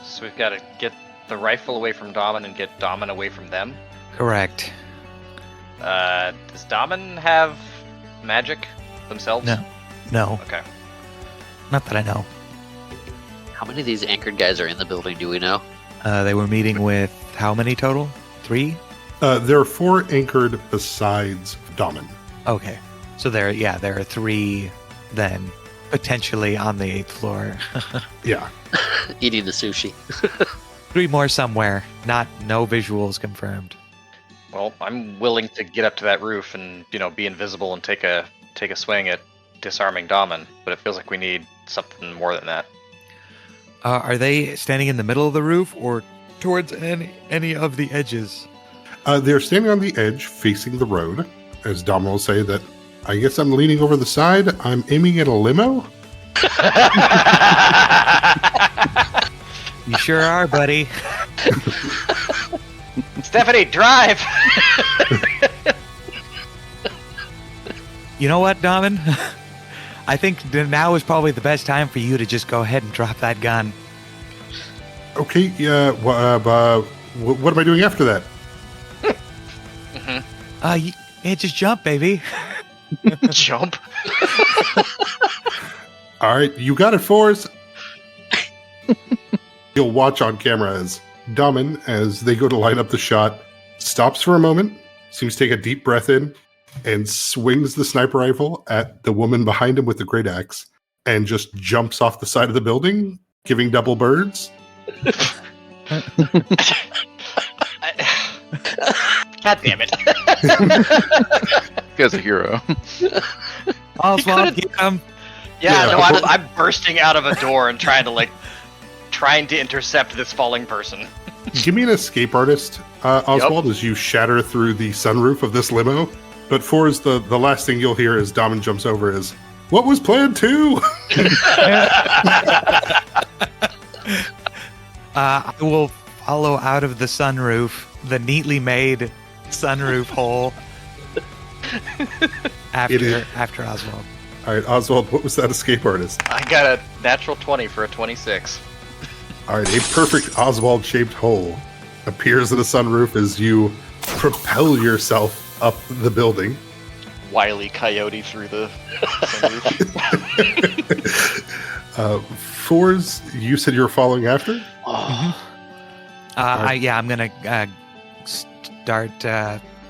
So we've got to get the rifle away from Daman and get Daman away from them. Correct. Does Daman have magic themselves? No. No. Okay. Not that I know. How many of these anchored guys are in the building, do we know? They were meeting with how many total? 3? There are 4 anchored besides Domin. Okay. So there are 3 then potentially on the 8th floor. Yeah. Eating the sushi. 3 more somewhere. No visuals confirmed. Well, I'm willing to get up to that roof and, be invisible and take a swing at disarming Daman, but it feels like we need something more than that. Are they standing in the middle of the roof or towards any of the edges? They're standing on the edge, facing the road. As Dom will say that, I guess I'm leaning over the side. I'm aiming at a limo. You sure are, buddy. Stephanie, drive! You know what, Domin? I think now is probably the best time for you to just go ahead and drop that gun. Okay, yeah. What am I doing after that? Just jump, baby. Jump. All right, you got it, Forrest. You'll watch on camera as Domin, as they go to line up the shot, stops for a moment, seems to take a deep breath in, and swings the sniper rifle at the woman behind him with the great axe, and just jumps off the side of the building, giving double birds. God damn it. You guy's a hero. Oswald, get him. Yeah, no, I'm bursting out of a door and trying to intercept this falling person. Give me an escape artist, Oswald, as you shatter through the sunroof of this limo. But Forrest, the last thing you'll hear as Domin jumps over is, "What was plan 2?" I will follow out of the sunroof, the neatly made sunroof hole, after Oswald. All right, Oswald, what was that escape artist? I got a natural 20 for a 26. All right, a perfect Oswald-shaped hole appears in the sunroof as you propel yourself up the building. Wily coyote through the sunroof. Fours, you said you were following after? I'm gonna start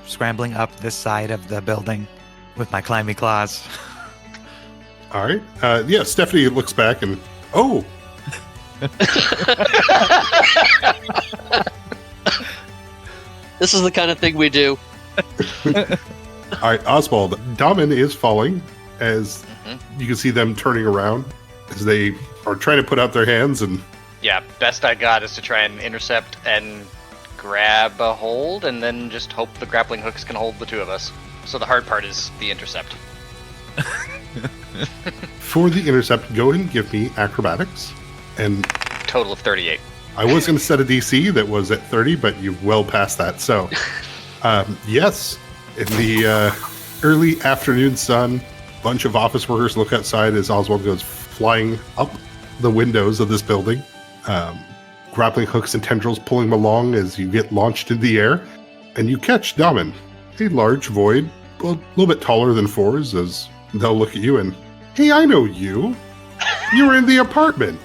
scrambling up this side of the building with my climby claws. All right. Yeah, Stephanie looks back and, oh, This is the kind of thing we do. all right, Oswald. Domin is falling as you can see them turning around as they are trying to put out their hands. And Yeah, best I got is to try and intercept and grab a hold, and then just hope the grappling hooks can hold the two of us. So the hard part is the intercept. for the intercept, go ahead and give me acrobatics. And Total of 38. I was going to set a DC that was at 30, but you've well past that. So, yes, in the early afternoon sun, a bunch of office workers look outside as Oswald goes flying up the windows of this building. Grappling hooks and tendrils pulling him along as you get launched into the air. And you catch Domin, a large void, a little bit taller than Fours, as they'll look at you and, hey, I know you. You were in the apartment.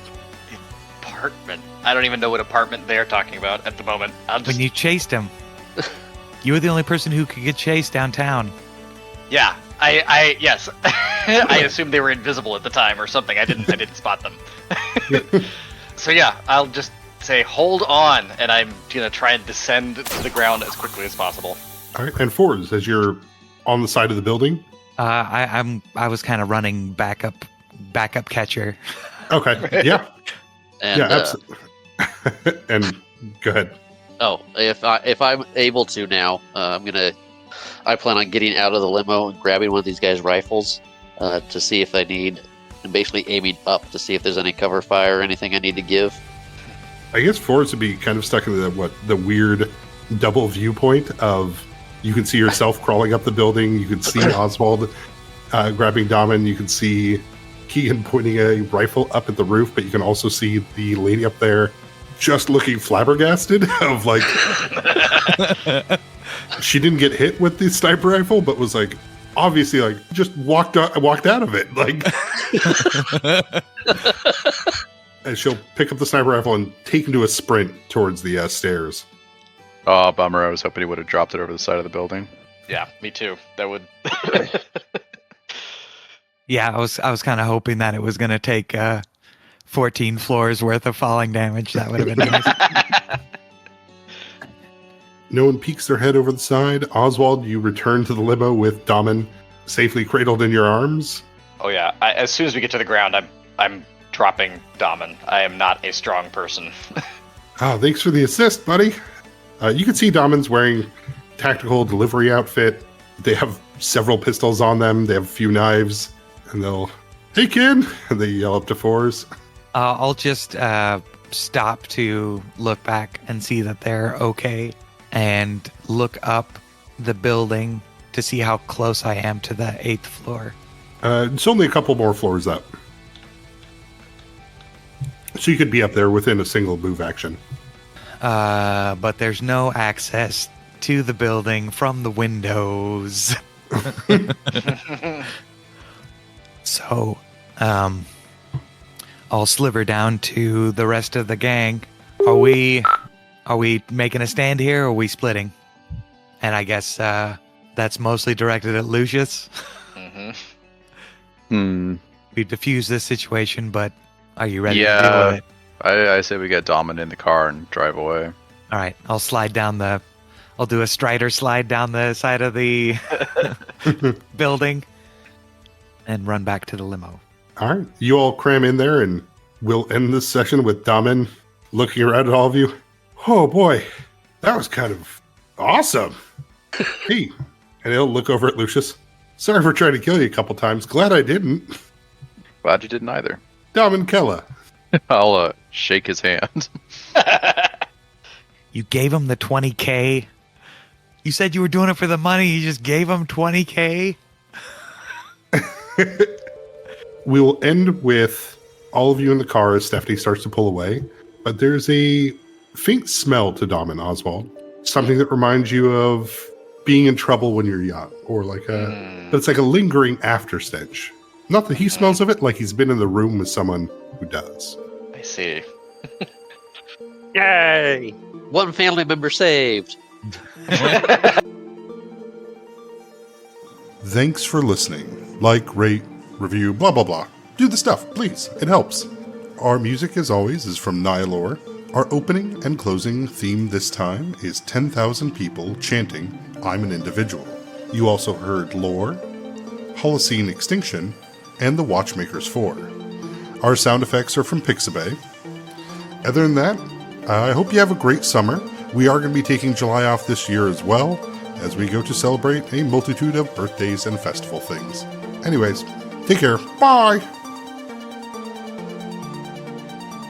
Apartment? I don't even know what apartment they're talking about at the moment. When you chased him. You were the only person who could get chased downtown. Yeah, I yes. I assumed they were invisible at the time or something. I didn't spot them. So yeah, I'll just say hold on, and I'm gonna try and descend to the ground as quickly as possible. All right, and Fours, as you're on the side of the building. I was kind of running backup catcher. Okay, yeah. And, yeah, absolutely. And go ahead. Oh, if I'm able to now, I plan on getting out of the limo and grabbing one of these guys' rifles to see if I need, and basically aiming up to see if there's any cover fire or anything I need to give. I guess Forrest would be kind of stuck in the weird double viewpoint of you can see yourself crawling up the building, you can see Oswald grabbing Domin, you can see Keegan pointing a rifle up at the roof, but you can also see the lady up there just looking flabbergasted of like she didn't get hit with the sniper rifle, but was like obviously like just walked out of it like. And she'll pick up the sniper rifle and take into a sprint towards the stairs. Oh, bummer. I was hoping he would have dropped it over the side of the building. Yeah, me too. That would. Yeah, I was kind of hoping that it was going to take 14 floors worth of falling damage. That would have been nice. No one peeks their head over the side. Oswald, you return to the limo with Domin safely cradled in your arms. Oh yeah. As soon as we get to the ground, I'm dropping Domin. I am not a strong person. Oh, thanks for the assist, buddy. You can see Domin's wearing tactical delivery outfit. They have several pistols on them. They have a few knives. And they'll, hey, kid! And they yell up to Fours. I'll just stop to look back and see that they're okay and look up the building to see how close I am to the 8th floor. It's only a couple more floors up. So you could be up there within a single move action. But there's no access to the building from the windows. So, I'll sliver down to the rest of the gang. Are we making a stand here, or are we splitting? And I guess that's mostly directed at Lucius. We diffuse this situation, but are you ready to deal with it? I say we get Domin in the car and drive away. All right, I'll do a strider slide down the side of the building and run back to the limo. All right. You all cram in there, and we'll end this session with Domin looking around at all of you. Oh, boy. That was kind of awesome. Hey. And he'll look over at Lucius. Sorry for trying to kill you a couple times. Glad I didn't. Glad you didn't either. Domin Kella. I'll shake his hand. You gave him the 20K. You said you were doing it for the money. You just gave him 20K. We will end with all of you in the car as Stephanie starts to pull away. But there's a faint smell to Domin, Oswald. Something that reminds you of being in trouble when you're young. Or like but it's like a lingering after stench. Not that he smells of it, like he's been in the room with someone who does. I see. Yay! One family member saved. Thanks for listening. Like, rate, review, blah, blah, blah. Do the stuff, please. It helps. Our music, as always, is from Nihilore. Our opening and closing theme this time is 10,000 people chanting, "I'm an individual." You also heard Lore, Holocene Extinction, and the Watchmakers 4. Our sound effects are from Pixabay. Other than that, I hope you have a great summer. We are going to be taking July off this year as well, as we go to celebrate a multitude of birthdays and festival things. Anyways, take care. Bye!